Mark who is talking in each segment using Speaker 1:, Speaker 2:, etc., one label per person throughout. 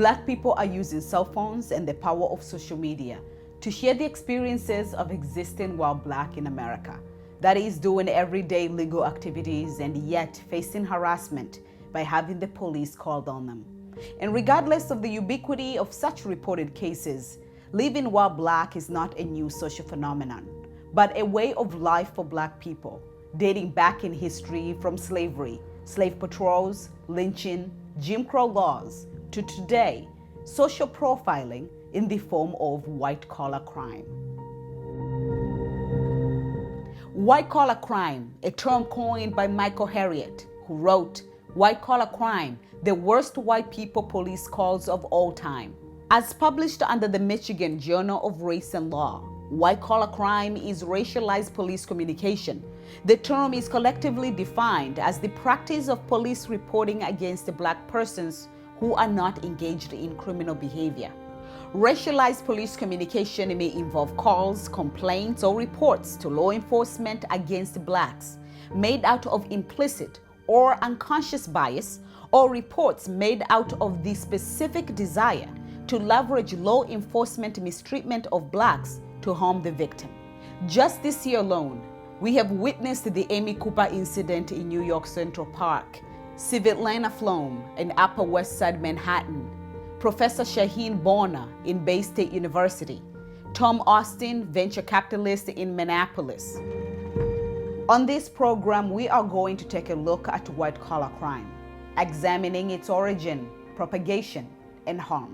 Speaker 1: Black people are using cell phones and the power of social media to share the experiences of existing while Black in America. That is, doing everyday legal activities and yet facing harassment by having the police called on them. And regardless of the ubiquity of such reported cases, living while Black is not a new social phenomenon, but a way of life for Black people, dating back in history from slavery, slave patrols, lynching, Jim Crow laws, to today, social profiling in the form of white-collar crime. White-collar crime, a term coined by Michael Harriot, who wrote, "White-collar crime, the worst white people police calls of all time." As published under the Michigan Journal of Race and Law, white-collar crime is racialized police communication. The term is collectively defined as the practice of police reporting against Black persons who are not engaged in criminal behavior. Racialized police communication may involve calls, complaints, or reports to law enforcement against Blacks made out of implicit or unconscious bias, or reports made out of the specific desire to leverage law enforcement mistreatment of Blacks to harm the victim. Just this year alone, we have witnessed the Amy Cooper incident in New York Central Park, Civitlana Flom in Upper West Side Manhattan, Professor Shaheen Bonner in Bay State University, Tom Austin, venture capitalist in Minneapolis. On this program, we are going to take a look at white-collar crime, examining its origin, propagation, and harm.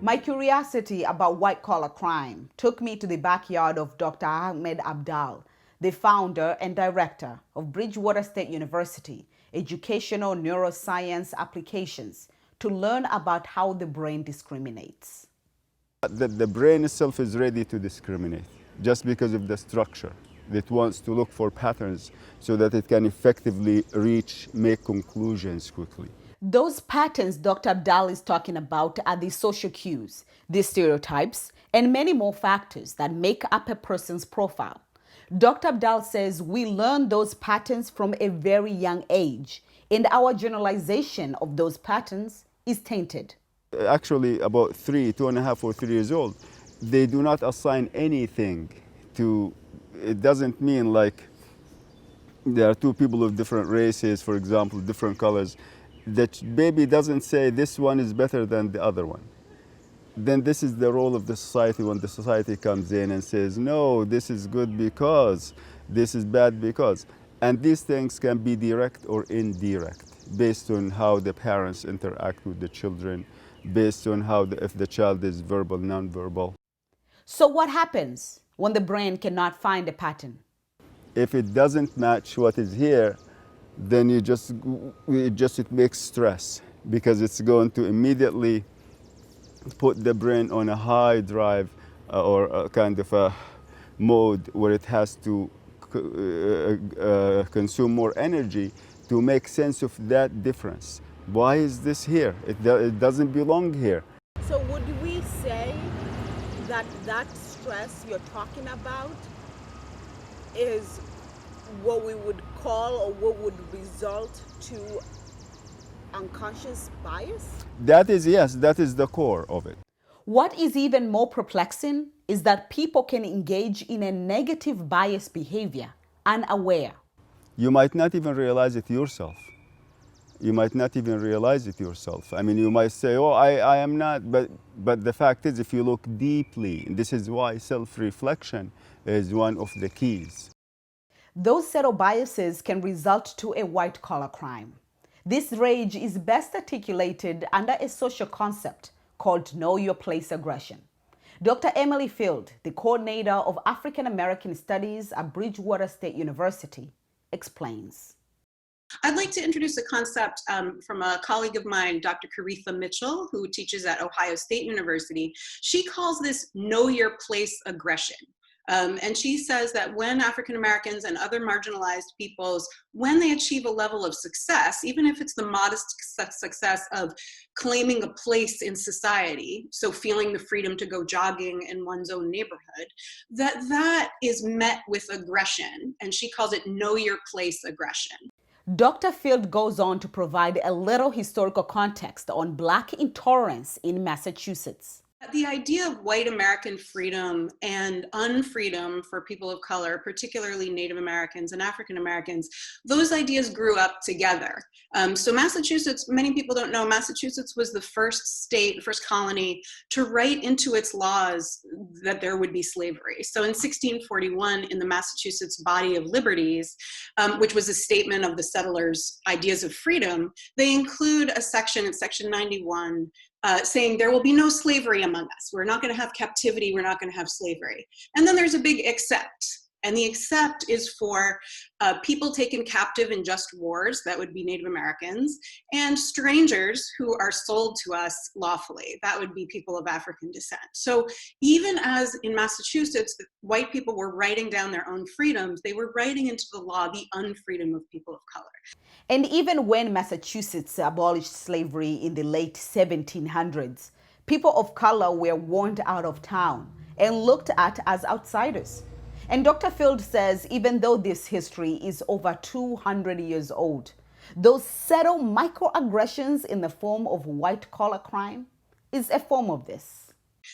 Speaker 1: My curiosity about white-collar crime took me to the backyard of Dr. Ahmed Abdal, the founder and director of Bridgewater State University Educational Neuroscience Applications, to learn about how the brain discriminates.
Speaker 2: The brain itself is ready to discriminate just because of the structure. It wants to look for patterns so that it can effectively make conclusions quickly.
Speaker 1: Those patterns Dr. Abdal is talking about are the social cues, the stereotypes, and many more factors that make up a person's profile. Dr. Abdal says we learn those patterns from a very young age, and our generalization of those patterns is tainted.
Speaker 2: Actually, about 2.5 or 3 years old, they do not assign anything to, it doesn't mean like there are two people of different races, for example, different colors. That baby doesn't say this one is better than the other one. Then this is the role of the society when the society comes in and says, no, this is good because, this is bad because. And these things can be direct or indirect based on how the parents interact with the children, based on how if the child is verbal, nonverbal.
Speaker 1: So what happens when the brain cannot find a pattern?
Speaker 2: If it doesn't match what is here, then it makes stress, because it's going to immediately put the brain on a high drive or a kind of a mode where it has to consume more energy to make sense of that difference. Why is this here? It doesn't belong here.
Speaker 1: So would we say that that stress you're talking about is what we would call, or what would result to unconscious bias?
Speaker 2: That is, yes, that is the core of it.
Speaker 1: What is even more perplexing is that people can engage in a negative bias behavior unaware.
Speaker 2: You might not even realize it yourself. You might not even realize it yourself. I mean, you might say, oh, I am not, but the fact is, if you look deeply, and this is why self-reflection is one of the keys.
Speaker 1: Those subtle biases can result to a white-collar crime. This rage is best articulated under a social concept called Know Your Place aggression. Dr. Emily Field, the coordinator of African American Studies at Bridgewater State University, explains.
Speaker 3: I'd like to introduce a concept from a colleague of mine, Dr. Caretha Mitchell, who teaches at Ohio State University. She calls this Know Your Place aggression. And she says that when African Americans and other marginalized peoples, when they achieve a level of success, even if it's the modest success of claiming a place in society, so feeling the freedom to go jogging in one's own neighborhood, that is met with aggression. And she calls it know your place aggression.
Speaker 1: Dr. Field goes on to provide a little historical context on Black intolerance in Massachusetts.
Speaker 3: The idea of white American freedom and unfreedom for people of color, particularly Native Americans and African Americans, those ideas grew up together. So Massachusetts, many people don't know, Massachusetts was the first state, first colony to write into its laws that there would be slavery. So in 1641, in the Massachusetts Body of Liberties, which was a statement of the settlers' ideas of freedom, they include a section, it's section 91, saying there will be no slavery among us. We're not going to have captivity. We're not going to have slavery. And then there's a big except. And the except is for people taken captive in just wars, that would be Native Americans, and strangers who are sold to us lawfully, that would be people of African descent. So even as in Massachusetts, white people were writing down their own freedoms, they were writing into the law the unfreedom of people of color.
Speaker 1: And even when Massachusetts abolished slavery in the late 1700s, people of color were warned out of town and looked at as outsiders. And Dr. Field says even though this history is over 200 years old, those subtle microaggressions in the form of white-collar crime is a form of this.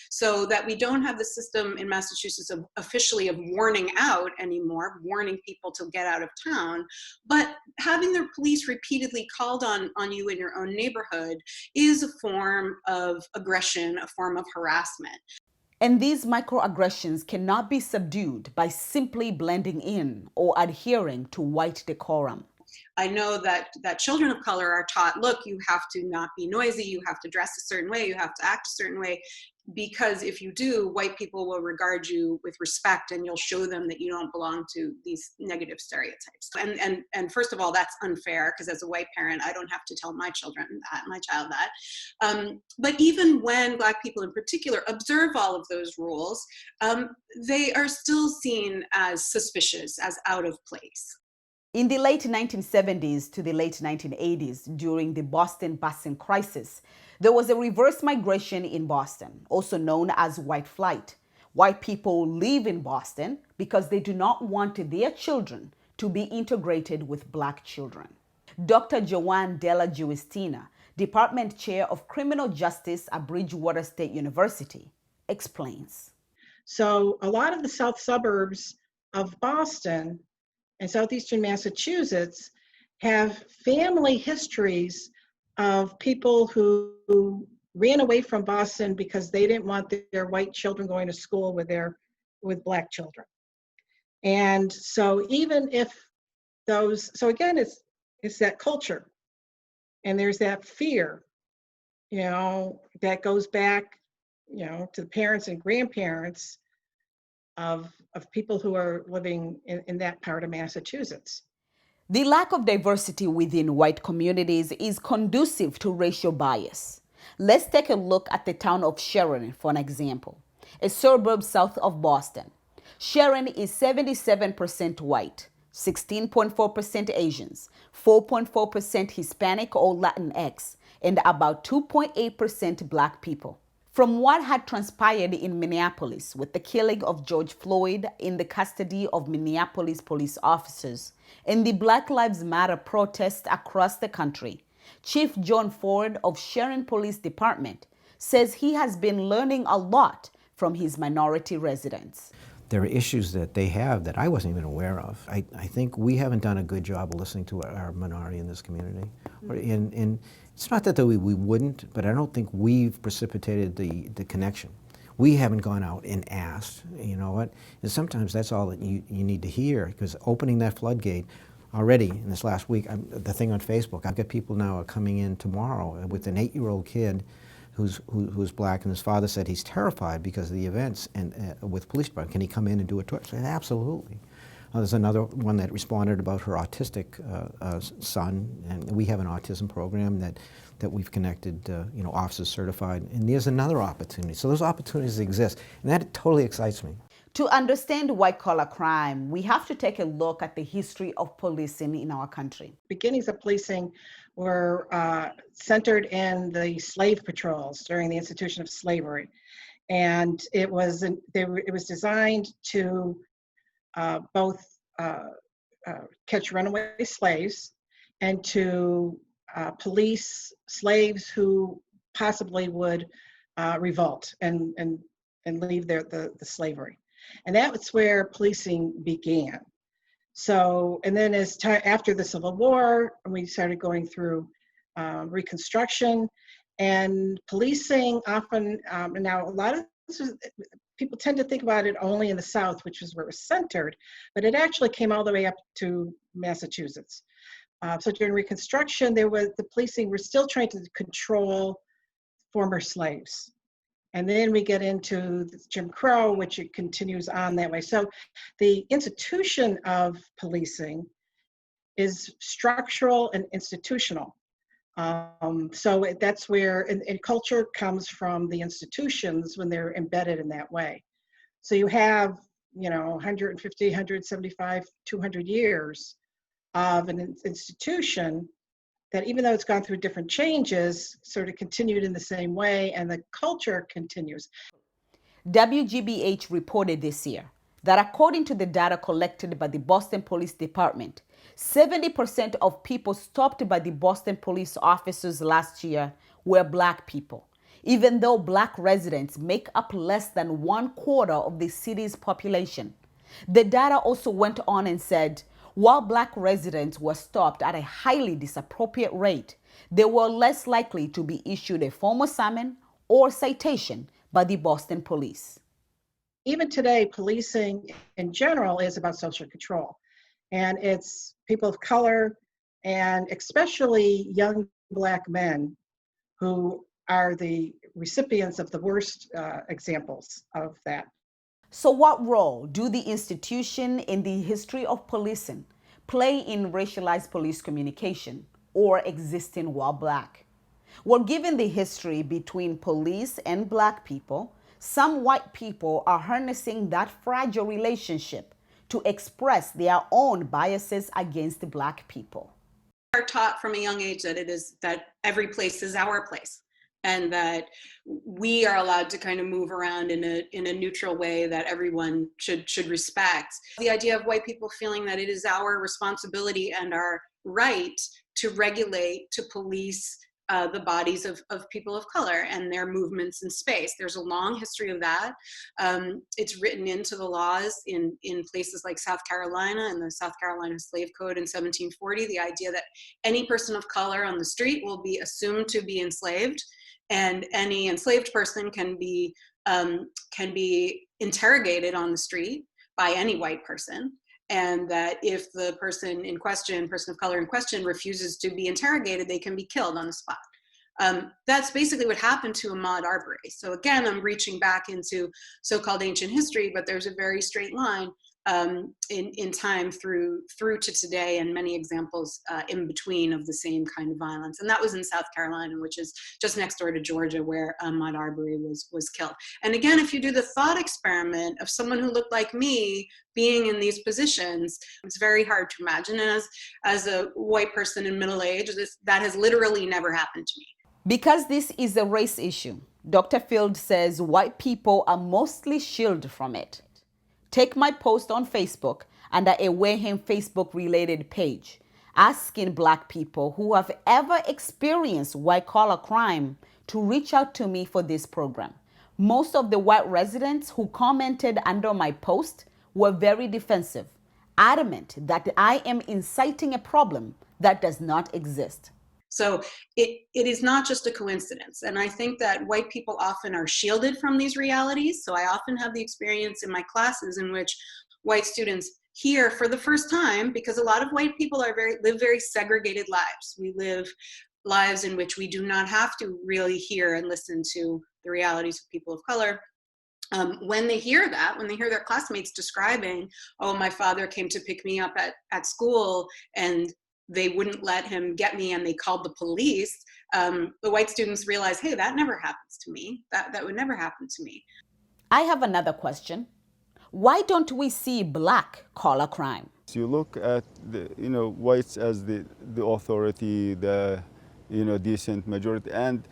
Speaker 3: So that we don't have the system in Massachusetts officially of warning out anymore, warning people to get out of town, but having the police repeatedly called on you in your own neighborhood is a form of aggression, a form of harassment.
Speaker 1: And these microaggressions cannot be subdued by simply blending in or adhering to white decorum.
Speaker 3: I know that children of color are taught, look, you have to not be noisy, you have to dress a certain way, you have to act a certain way, because if you do, white people will regard you with respect and you'll show them that you don't belong to these negative stereotypes. And first of all, that's unfair, because as a white parent, I don't have to tell my child that. But even when Black people in particular observe all of those rules, they are still seen as suspicious, as out of place.
Speaker 1: In the late 1970s to the late 1980s, during the Boston busing crisis, there was a reverse migration in Boston, also known as white flight. White people live in Boston because they do not want their children to be integrated with Black children. Dr. Joanne Della Giustina, Department Chair of Criminal Justice at Bridgewater State University, explains.
Speaker 4: So a lot of the south suburbs of Boston and southeastern Massachusetts have family histories of people who ran away from Boston because they didn't want their white children going to school with Black children. And so even if so again, it's that culture, and there's that fear, that goes back, to the parents and grandparents of people who are living in that part of Massachusetts.
Speaker 1: The lack of diversity within white communities is conducive to racial bias. Let's take a look at the town of Sharon for an example, a suburb south of Boston. Sharon is 77% white, 16.4% Asians, 4.4% Hispanic or Latinx, and about 2.8% Black people. From what had transpired in Minneapolis with the killing of George Floyd in the custody of Minneapolis police officers and the Black Lives Matter protests across the country, Chief John Ford of Sharon Police Department says he has been learning a lot from his minority residents.
Speaker 5: There are issues that they have that I wasn't even aware of. I think we haven't done a good job of listening to our minority in this community. And it's not that we wouldn't, but I don't think we've precipitated the connection. We haven't gone out and asked, you know what? And sometimes that's all that you need to hear, because opening that floodgate already in this last week, the thing on Facebook, I've got people now coming in tomorrow with an 8-year-old kid who's Black, and his father said he's terrified because of the events and with police department. Can he come in and do a tour? I said, absolutely. There's another one that responded about her autistic son, and we have an autism program that we've connected, officers certified, and there's another opportunity. So those opportunities exist, and that totally excites me.
Speaker 1: To understand white-collar crime, we have to take a look at the history of policing in our country.
Speaker 4: Beginnings of policing were centered in the slave patrols during the institution of slavery. And it was designed to both catch runaway slaves and to police slaves who possibly would revolt and leave the slavery. And that was where policing began. So, and then after the Civil War, we started going through Reconstruction, and policing often, now a lot of people tend to think about it only in the South, which is where it was centered, but it actually came all the way up to Massachusetts. So during Reconstruction, the policing were still trying to control former slaves. And then we get into Jim Crow, which it continues on that way. So the institution of policing is structural and institutional. So that's where, and culture comes from the institutions when they're embedded in that way. So you have, 150, 175, 200 years of an institution that, even though it's gone through different changes, sort of continued in the same way, and the culture continues.
Speaker 1: WGBH reported this year that according to the data collected by the Boston Police Department, 70% of people stopped by the Boston police officers last year were Black people, even though Black residents make up less than 1/4 of the city's population. The data also went on and said, while Black residents were stopped at a highly disappropriate rate, they were less likely to be issued a formal summons or citation by the Boston police.
Speaker 4: Even today, policing in general is about social control. And it's people of color, and especially young Black men, who are the recipients of the worst examples of that.
Speaker 1: So what role do the institution in the history of policing play in racialized police communication or existing while Black? Well, given the history between police and Black people, some white people are harnessing that fragile relationship to express their own biases against Black people.
Speaker 3: We are taught from a young age that every place is our place, and that we are allowed to kind of move around in a neutral way that everyone should respect. The idea of white people feeling that it is our responsibility and our right to regulate, to police the bodies of people of color and their movements in space. There's a long history of that. It's written into the laws in places like South Carolina and the South Carolina Slave Code in 1740, the idea that any person of color on the street will be assumed to be enslaved, and any enslaved person can be interrogated on the street by any white person. And that if the person of color in question, refuses to be interrogated, they can be killed on the spot. That's basically what happened to Ahmaud Arbery. So again, I'm reaching back into so-called ancient history, but there's a very straight line in time through to today, and many examples in between of the same kind of violence. And that was in South Carolina, which is just next door to Georgia, where Ahmaud Arbery was killed. And again, if you do the thought experiment of someone who looked like me being in these positions, it's very hard to imagine. And as a white person in middle age, that has literally never happened to me.
Speaker 1: Because this is a race issue, Dr. Field says white people are mostly shielded from it. Take my post on Facebook under a Wayham Facebook-related page, asking Black people who have ever experienced white-collar crime to reach out to me for this program. Most of the white residents who commented under my post were very defensive, adamant that I am inciting a problem that does not exist.
Speaker 3: So it is not just a coincidence. And I think that white people often are shielded from these realities. So I often have the experience in my classes in which white students hear for the first time, because a lot of white people live very segregated lives. We live lives in which we do not have to really hear and listen to the realities of people of color. When they hear that, when they hear their classmates describing, oh, my father came to pick me up at school and they wouldn't let him get me and they called the police, the white students realize, hey, that never happens to me. That would never happen to me.
Speaker 1: I have another question. Why don't we see black collar crime?
Speaker 2: You look at the, whites as the authority, the, decent majority, and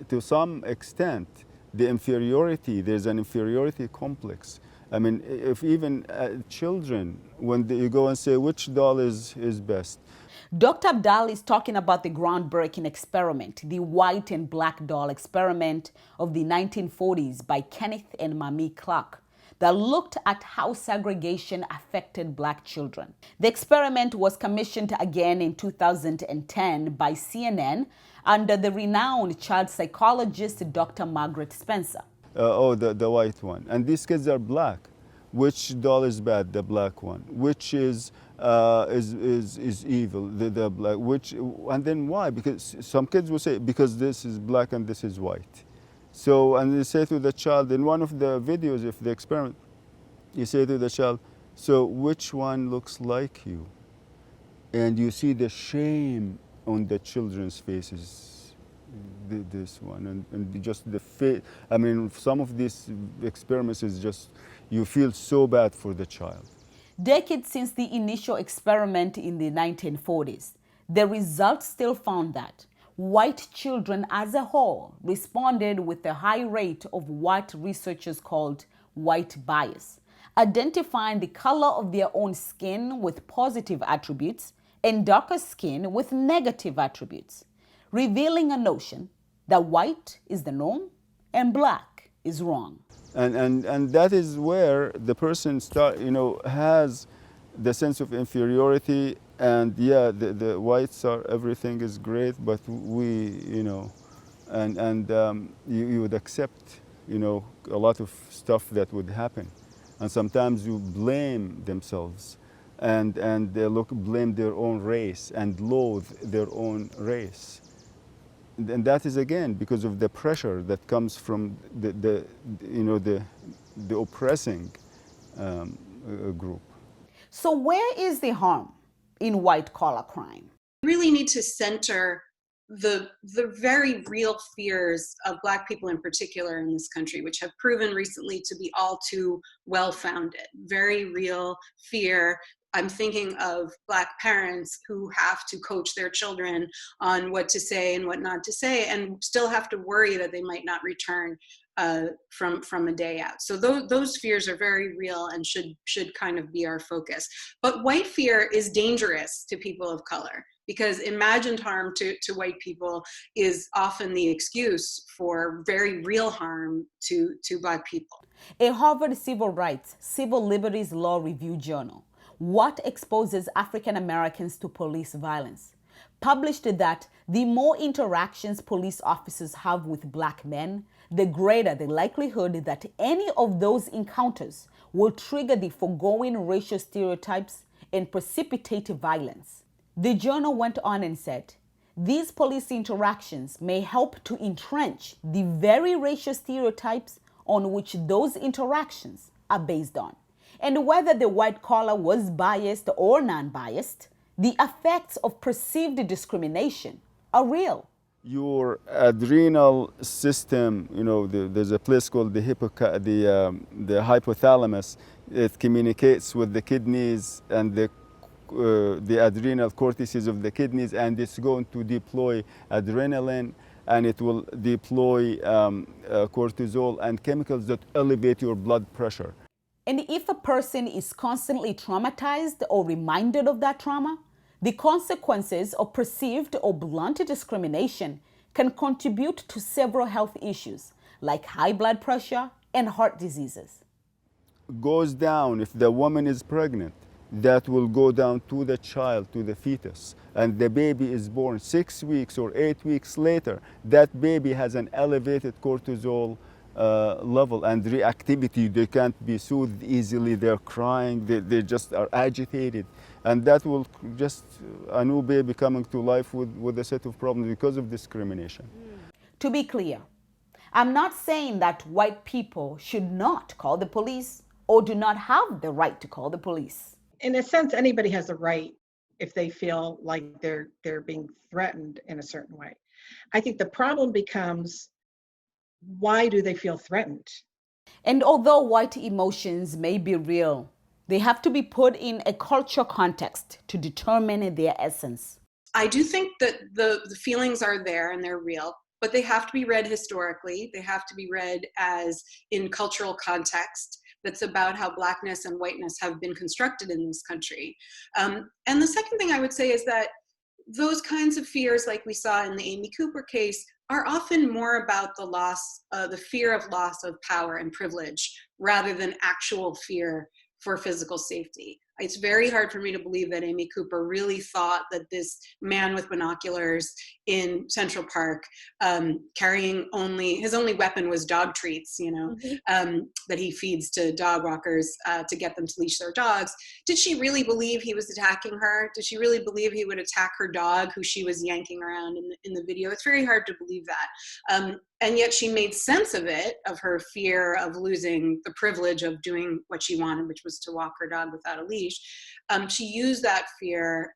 Speaker 2: to some extent, the inferiority, there's an inferiority complex. I mean, if even children, when you go and say which doll is best.
Speaker 1: Dr. Abdal is talking about the groundbreaking experiment, the white and black doll experiment of the 1940s by Kenneth and Mamie Clark, that looked at how segregation affected black children. The experiment was commissioned again in 2010 by CNN under the renowned child psychologist Dr. Margaret Spencer.
Speaker 2: The white one. And these kids are black. Which doll is bad? The black one. Which is evil? The black. Which, and then why? Because some kids will say, because this is black and this is white. So, and they say to the child, in one of the videos of the experiment, you say to the child, so which one looks like you? And you see the shame on the children's faces, this one, and just the face. I mean, some of these experiments is just, you feel so bad for the child.
Speaker 1: Decades since the initial experiment in the 1940s, the results still found that white children as a whole responded with a high rate of what researchers called white bias, identifying the color of their own skin with positive attributes and darker skin with negative attributes, revealing a notion that white is the norm and black is wrong.
Speaker 2: And that is where the person has the sense of inferiority, and yeah, the whites are, everything is great, but we, you would accept, a lot of stuff that would happen. And sometimes you blame themselves and they blame their own race and loathe their own race. And that is, again, because of the pressure that comes from the oppressing group.
Speaker 1: So where is the harm in white collar crime?
Speaker 3: We really need to center the very real fears of Black people in particular in this country, which have proven recently to be all too well-founded. Very real fear. I'm thinking of Black parents who have to coach their children on what to say and what not to say, and still have to worry that they might not return from a day out. So those fears are very real and should kind of be our focus. But white fear is dangerous to people of color, because imagined harm to white people is often the excuse for very real harm to Black people.
Speaker 1: A Harvard Civil Rights, Civil Liberties Law Review journal, What Exposes African Americans to Police Violence, published that the more interactions police officers have with Black men, the greater the likelihood that any of those encounters will trigger the foregoing racial stereotypes and precipitate violence. The journal went on and said, these police interactions may help to entrench the very racial stereotypes on which those interactions are based on. And whether the white collar was biased or non-biased, the effects of perceived discrimination are real.
Speaker 2: Your adrenal system, there's a place called the hypothalamus. It communicates with the kidneys and the adrenal cortices of the kidneys, and it's going to deploy adrenaline, and it will deploy cortisol and chemicals that elevate your blood pressure.
Speaker 1: And if a person is constantly traumatized or reminded of that trauma, the consequences of perceived or blunt discrimination can contribute to several health issues like high blood pressure and heart diseases.
Speaker 2: Goes down if the woman is pregnant. That will go down to the child, to the fetus, and the baby is born 6 weeks or 8 weeks later. That baby has an elevated cortisol level and reactivity. They can't be soothed easily. They're crying. They just are agitated, and that will just a new baby coming to life with a set of problems because of discrimination.
Speaker 1: To be clear, I'm not saying that white people should not call the police or do not have the right to call the police.
Speaker 4: In a sense, anybody has a right if they feel like they're being threatened in a certain way. I think the problem becomes, why do they feel threatened?
Speaker 1: And although white emotions may be real, they have to be put in a cultural context to determine their essence.
Speaker 3: I do think that the feelings are there and they're real, but they have to be read historically. They have to be read as in cultural context that's about how Blackness and whiteness have been constructed in this country. And the second thing I would say is that those kinds of fears, like we saw in the Amy Cooper case, are often more about the loss, the fear of loss of power and privilege, rather than actual fear for physical safety. It's very hard for me to believe that Amy Cooper really thought that this man with binoculars in Central Park, carrying his only weapon was dog treats, that he feeds to dog walkers to get them to leash their dogs. Did she really believe he was attacking her? Did she really believe he would attack her dog, who she was yanking around in the video? It's very hard to believe that. And yet she made sense of it, of her fear of losing the privilege of doing what she wanted, which was to walk her dog without a leash. She used that fear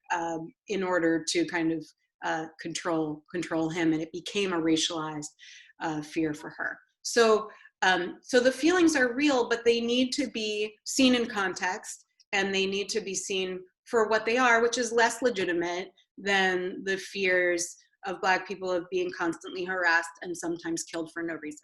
Speaker 3: in order to kind of control him, and it became a racialized fear for her. So the feelings are real, but they need to be seen in context, and they need to be seen for what they are, which is less legitimate than the fears of Black people of being constantly harassed and sometimes killed for no reason.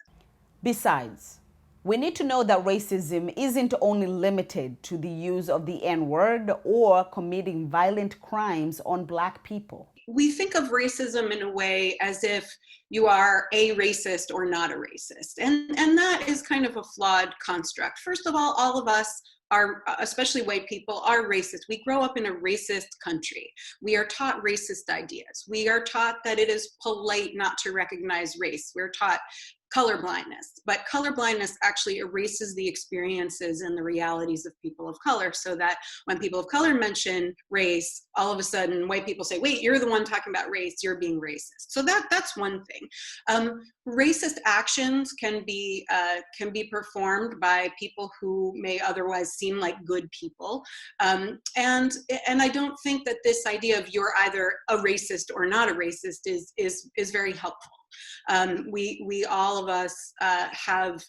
Speaker 1: Besides, we need to know that racism isn't only limited to the use of the N-word or committing violent crimes on Black people.
Speaker 3: We think of racism in a way as if you are a racist or not a racist. And that is kind of a flawed construct. First of all of us are, especially white people, are racist. We grow up in a racist country. We are taught racist ideas. We are taught that it is polite not to recognize race. We're taught colorblindness, but colorblindness actually erases the experiences and the realities of people of color, so that when people of color mention race, all of a sudden white people say, wait, you're the one talking about race, you're being racist. So that's one thing. Racist actions can be performed by people who may otherwise seem like good people, and I don't think that this idea of you're either a racist or not a racist is very helpful. We all of us have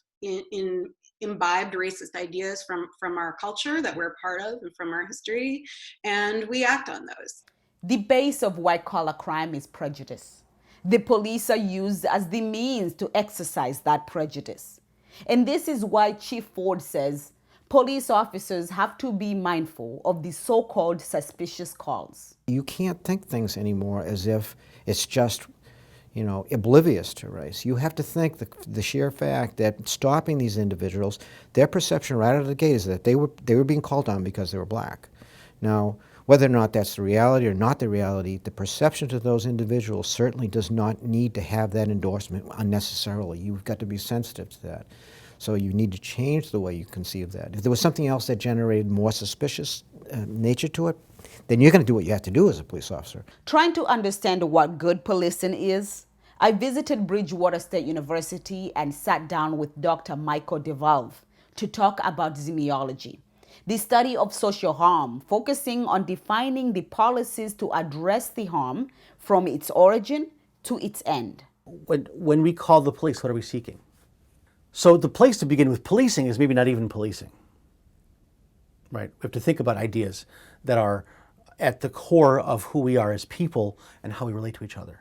Speaker 3: imbibed racist ideas from our culture that we're part of and from our history, and we act on those.
Speaker 1: The base of white-collar crime is prejudice. The police are used as the means to exercise that prejudice. And this is why Chief Ford says police officers have to be mindful of the so-called suspicious calls.
Speaker 5: You can't think things anymore as if it's just oblivious to race. You have to think the sheer fact that stopping these individuals, their perception right out of the gate is that they were being called on because they were Black. Now, whether or not that's the reality or not the reality, the perception to those individuals certainly does not need to have that endorsement unnecessarily. You've got to be sensitive to that. So you need to change the way you conceive that. If there was something else that generated more suspicious nature to it, then you're going to do what you have to do as a police officer.
Speaker 1: Trying to understand what good policing is, I visited Bridgewater State University and sat down with Dr. Michael DeValve to talk about semiology, the study of social harm, focusing on defining the policies to address the harm from its origin to its end.
Speaker 6: When we call the police, what are we seeking? So the place to begin with policing is maybe not even policing, right? We have to think about ideas that are at the core of who we are as people and how we relate to each other.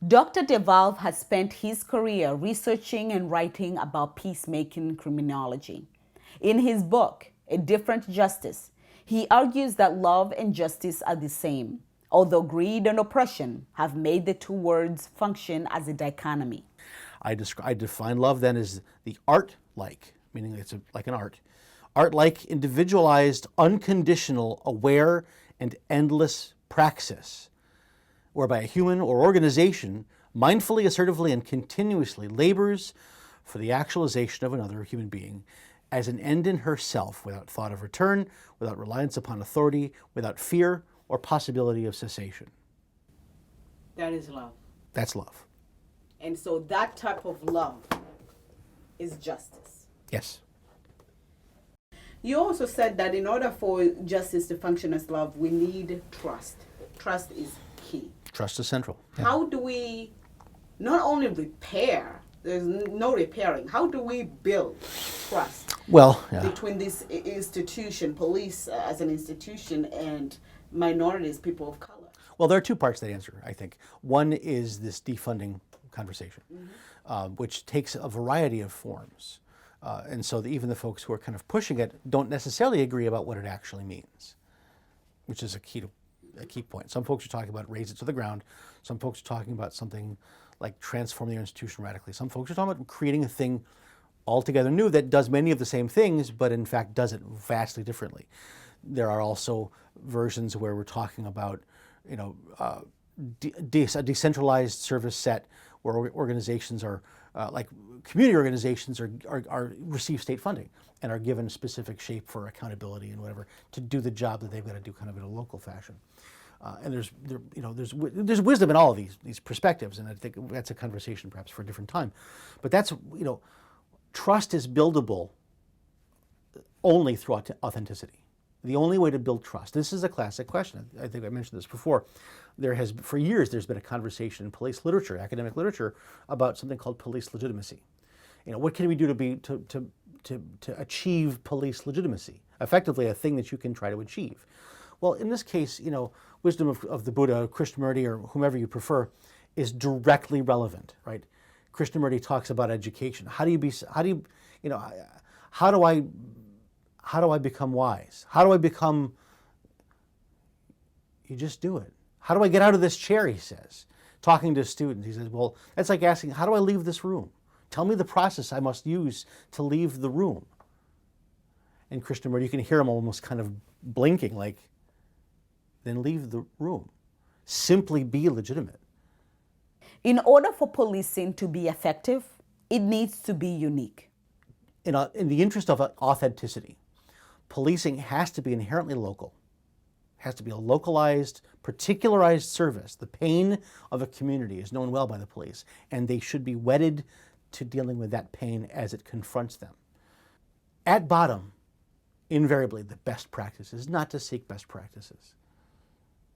Speaker 1: Dr. DeValve has spent his career researching and writing about peacemaking criminology. In his book, A Different Justice, he argues that love and justice are the same, although greed and oppression have made the two words function as a dichotomy.
Speaker 6: I define love then as the art-like, meaning it's like an art-like, individualized, unconditional, aware, and endless praxis, whereby a human or organization mindfully, assertively, and continuously labors for the actualization of another human being as an end in herself, without thought of return, without reliance upon authority, without fear or possibility of cessation.
Speaker 1: That is love.
Speaker 6: That's love.
Speaker 1: And so that type of love is justice.
Speaker 6: Yes.
Speaker 1: You also said that in order for justice to function as love, we need trust. Trust is key.
Speaker 6: Trust is central. Yeah.
Speaker 1: How do we not only repair, there's no repairing, how do we build trust
Speaker 6: Well, yeah.
Speaker 1: between this institution, police as an institution, and minorities, people of color?
Speaker 6: Well, there are two parts to that answer, I think. One is this defunding conversation, which takes a variety of forms. And so even the folks who are kind of pushing it don't necessarily agree about what it actually means, which is a key point. Some folks are talking about raise it to the ground. Some folks are talking about something like transform the institution radically. Some folks are talking about creating a thing altogether new that does many of the same things, but in fact does it vastly differently. There are also versions where we're talking about, a decentralized service set where organizations are, like community organizations are receive state funding and are given specific shape for accountability and whatever to do the job that they've got to do kind of in a local fashion. And there's wisdom in all of these perspectives, and I think that's a conversation perhaps for a different time. But that's, trust is buildable only through authenticity. The only way to build trust. This is a classic question. I think I mentioned this before. For years, there's been a conversation in police literature, academic literature, about something called police legitimacy. What can we do to achieve police legitimacy? Effectively, a thing that you can try to achieve. Well, in this case, wisdom of the Buddha, Krishnamurti, or whomever you prefer, is directly relevant, right? Krishnamurti talks about education. How do I become wise? How do I become? You just do it. How do I get out of this chair? He says, talking to students. He says, well, that's like asking, how do I leave this room? Tell me the process I must use to leave the room. And Krishnamurti, you can hear him almost kind of blinking, like, then leave the room. Simply be legitimate.
Speaker 1: In order for policing to be effective, it needs to be unique.
Speaker 6: In the interest of authenticity, policing has to be inherently local. It has to be a localized, particularized service. The pain of a community is known well by the police, and they should be wedded to dealing with that pain as it confronts them. At bottom, invariably, the best practice is not to seek best practices,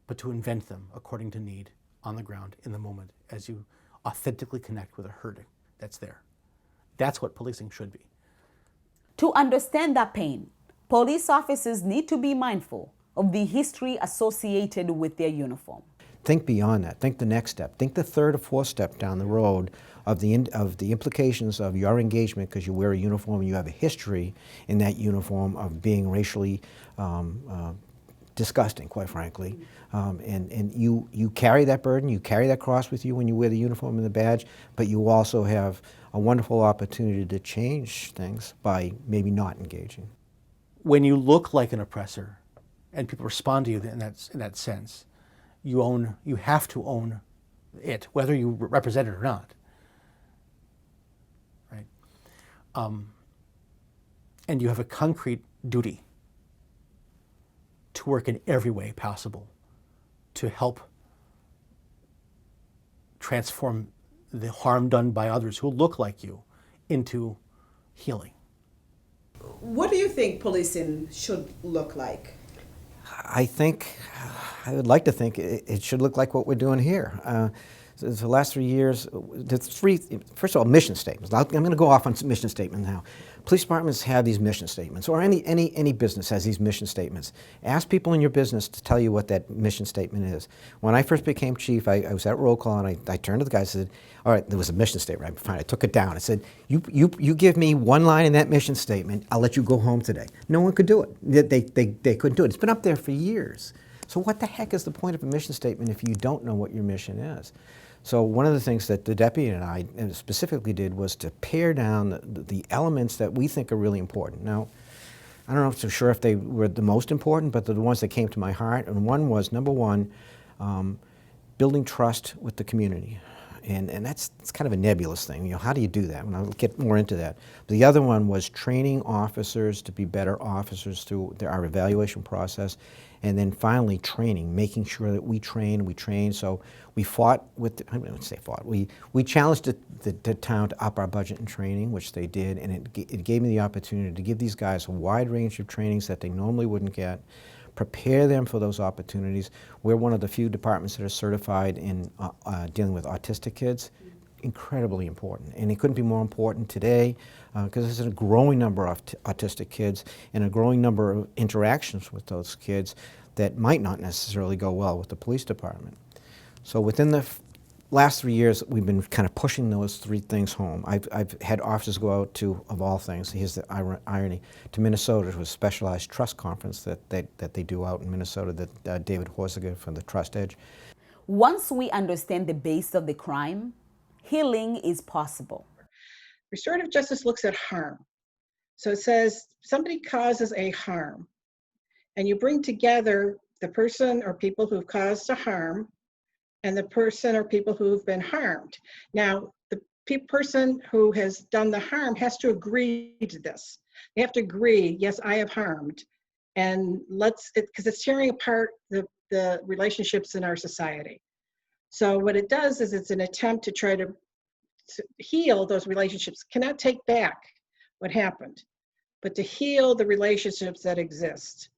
Speaker 6: but to invent them according to need on the ground in the moment as you authentically connect with a hurting that's there. That's what policing should be.
Speaker 1: To understand that pain, police officers need to be mindful of the history associated with their uniform.
Speaker 5: Think beyond that. Think the next step. Think the third or fourth step down the road of the implications of your engagement because you wear a uniform and you have a history in that uniform of being racially disgusting, quite frankly. And you carry that burden, you carry that cross with you when you wear the uniform and the badge, but you also have a wonderful opportunity to change things by maybe not engaging.
Speaker 6: When you look like an oppressor and people respond to you in that sense, you have to own it, whether you represent it or not. Right? And you have a concrete duty to work in every way possible to help transform the harm done by others who look like you into healing.
Speaker 1: What do you think policing should look like?
Speaker 5: I would like to think it should look like what we're doing here. The last 3 years, first of all, mission statements. I'm going to go off on some mission statements now. Police departments have these mission statements, or any business has these mission statements. Ask people in your business to tell you what that mission statement is. When I first became chief, I was at roll call, and I turned to the guy and said, all right, there was a mission statement. Right? Fine, I took it down. I said, you give me one line in that mission statement, I'll let you go home today. No one could do it. They couldn't do it. It's been up there for years. So what the heck is the point of a mission statement if you don't know what your mission is? So one of the things that the deputy and I specifically did was to pare down the elements that we think are really important. Now, I don't know for sure if they were the most important, but they're the ones that came to my heart. And one was, number one, building trust with the community. And it's kind of a nebulous thing. How do you do that? And I'll get more into that. The other one was training officers to be better officers through our evaluation process. And then finally, training, making sure that we train. So we fought with, I wouldn't say fought, we challenged the town to up our budget in training, which they did, and it gave me the opportunity to give these guys a wide range of trainings that they normally wouldn't get, prepare them for those opportunities. We're one of the few departments that are certified in dealing with autistic kids. incredibly important, and it couldn't be more important today because there's a growing number of autistic kids and a growing number of interactions with those kids that might not necessarily go well with the police department. So within the last 3 years, we've been kind of pushing those three things home. I've had officers go out to, of all things, here's the irony, to Minnesota to a specialized trust conference that they do out in Minnesota that David Horziger from the Trust Edge.
Speaker 1: Once we understand the base of the crime, healing is possible.
Speaker 4: Restorative justice looks at harm. So it says somebody causes a harm, and you bring together the person or people who've caused a harm and the person or people who've been harmed. Now, the person who has done the harm has to agree to this. They have to agree, yes, I have harmed, and because it's tearing apart the relationships in our society. So what it does is it's an attempt to try to heal those relationships. Cannot take back what happened, but to heal the relationships that exist.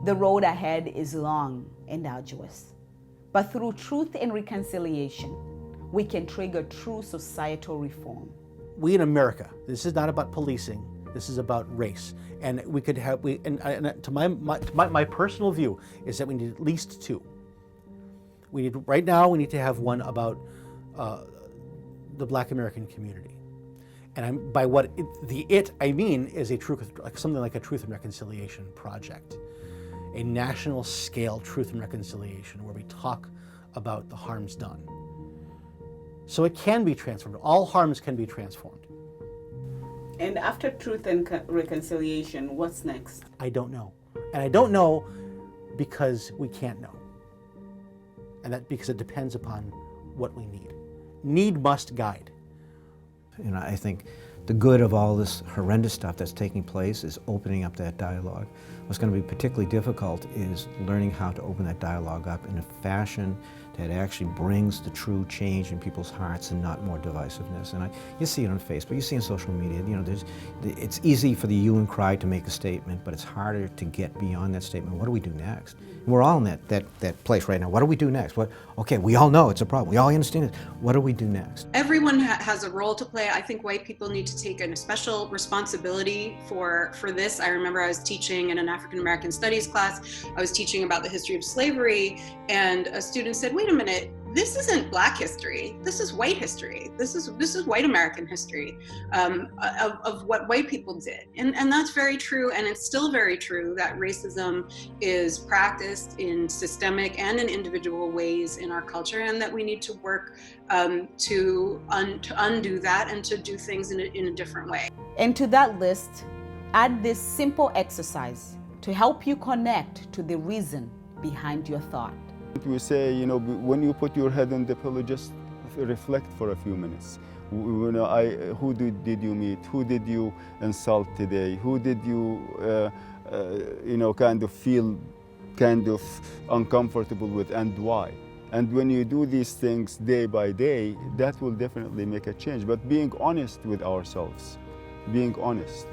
Speaker 1: The road ahead is long and arduous, but through truth and reconciliation, we can trigger true societal reform.
Speaker 6: We in America, this is not about policing, this is about race. And we could have, to my personal view is that we need at least two. Right now we need to have one about the Black American community. And by what I mean is something like a Truth and Reconciliation project. A national scale truth and reconciliation where we talk about the harms done. So it can be transformed. All harms can be transformed.
Speaker 1: And after truth and reconciliation, what's next?
Speaker 6: I don't know. And I don't know because we can't know. And because it depends upon what we need. Need must guide.
Speaker 5: You know, I think the good of all this horrendous stuff that's taking place is opening up that dialogue. What's going to be particularly difficult is learning how to open that dialogue up in a fashion that actually brings the true change in people's hearts and not more divisiveness. And you see it on Facebook, you see it on social media. You know, it's easy for the hue and cry to make a statement, but it's harder to get beyond that statement. What do we do next? And we're all in that place right now. What do we do next? Okay, we all know it's a problem. We all understand it. What do we do next?
Speaker 3: Everyone has a role to play. I think white people need to take a special responsibility for this. I remember I was teaching in an African American studies class. I was teaching about the history of slavery, and a student said, wait a minute, this isn't Black history. This is white history. This is white American history of what white people did. And that's very true. And it's still very true that racism is practiced in systemic and in individual ways in our culture, and that we need to work to undo that and to do things in a different way.
Speaker 1: And to that list, add this simple exercise to help you connect to the reason behind your thought.
Speaker 2: We say, you know, when you put your head on the pillow, just reflect for a few minutes. You know, who did you meet? Who did you insult today? Who did you, you know, kind of feel kind of uncomfortable with, and why? And when you do these things day by day, that will definitely make a change. But being honest with ourselves, being honest.